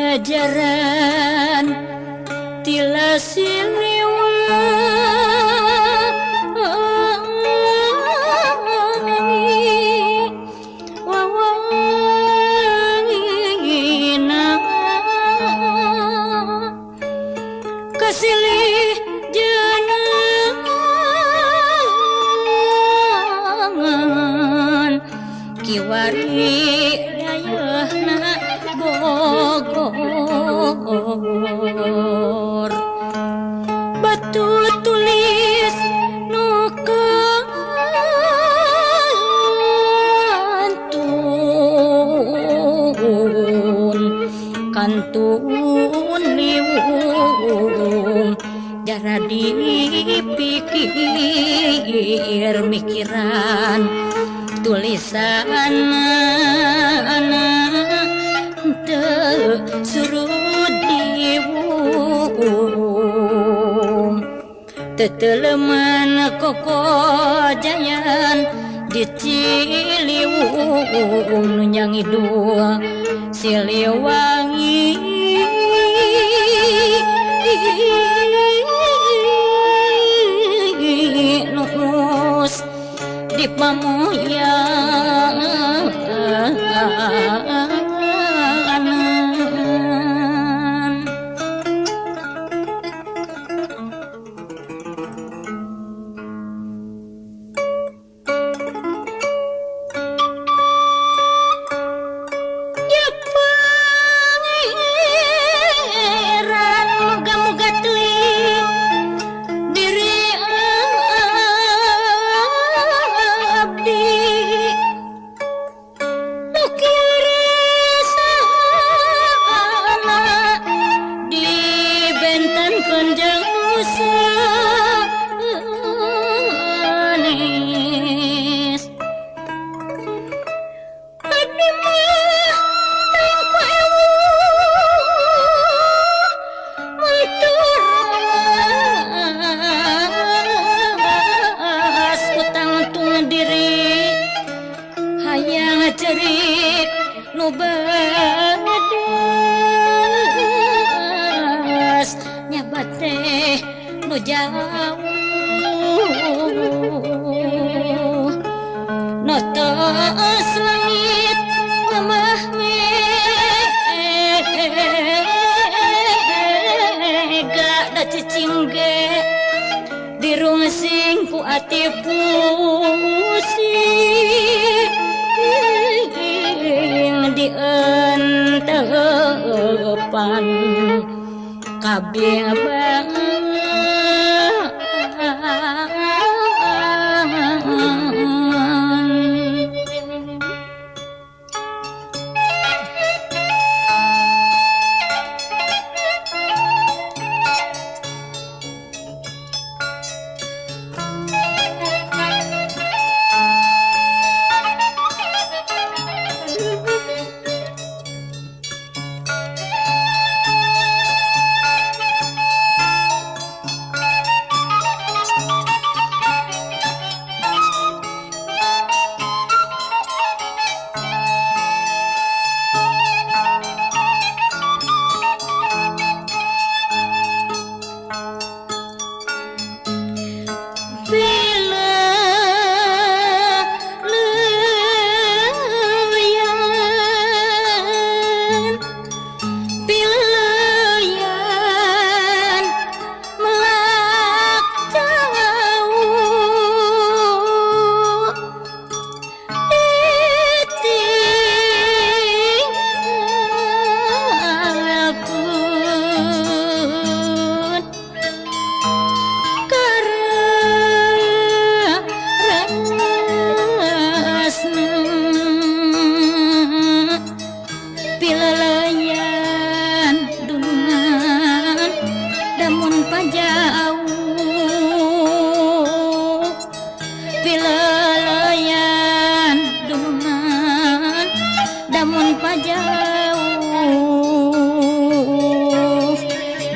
pangajaran tila siliwangi wawangina kasilih jenengan kiwari dayahna Bogor batu tulis nu kantun liwung jara dipikir mikiran tulisan suruh diwung teteleman koko jayan di Ciliwung nunyangi dua Siliwangi nus di pamoyan cerik nu bedas nyabat teh nu jauh nu tos langit mamah mega da cicingge dirungsing ku ati pusing di entepan kabeh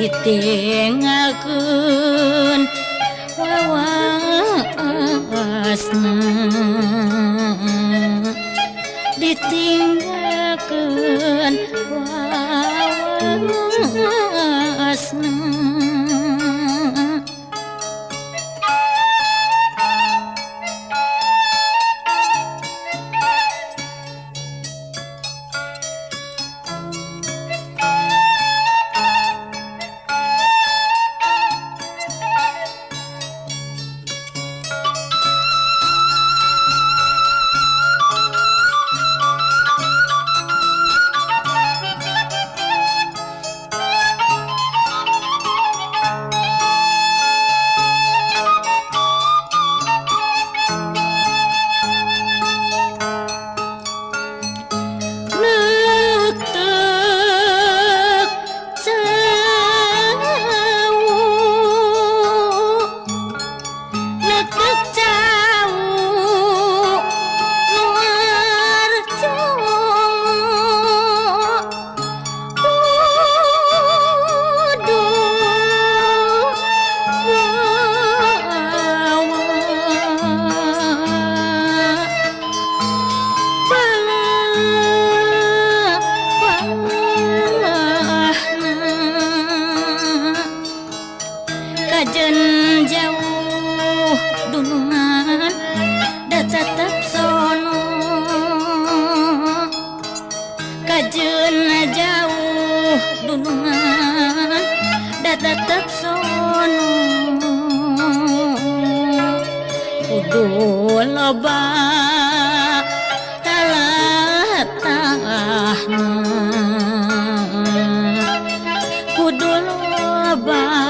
ditinggalkeun wawasna ditinggalkeun wawasna Kajen jauh dunungan da tetep sono Kajen jauh dunungan da tetep sono kudu loba talatahna kudu loba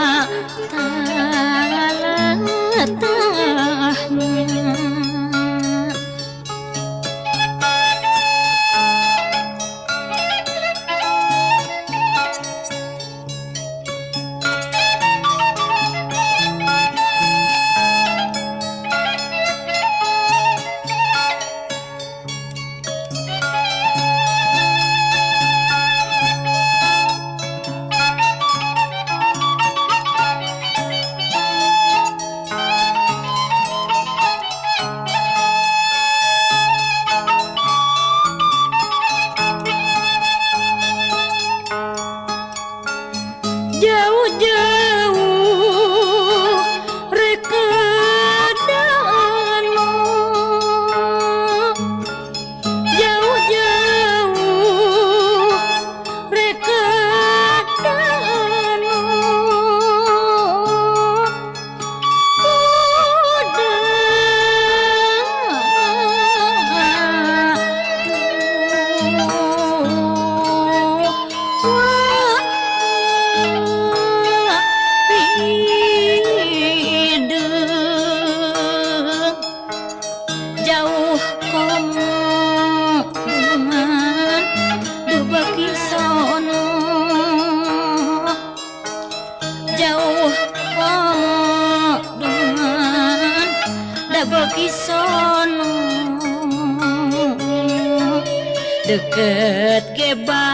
jauh-jauh reka dano jauh-jauh reka dano jauh komo dunungan dubaki sono jauh komo dunungan dabaki sono deket keba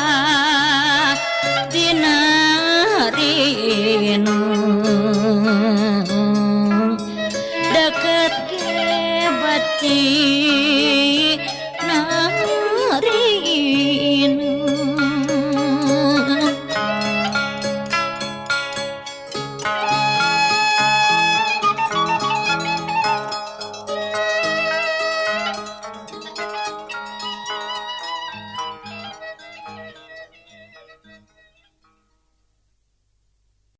tina rino deket ke batin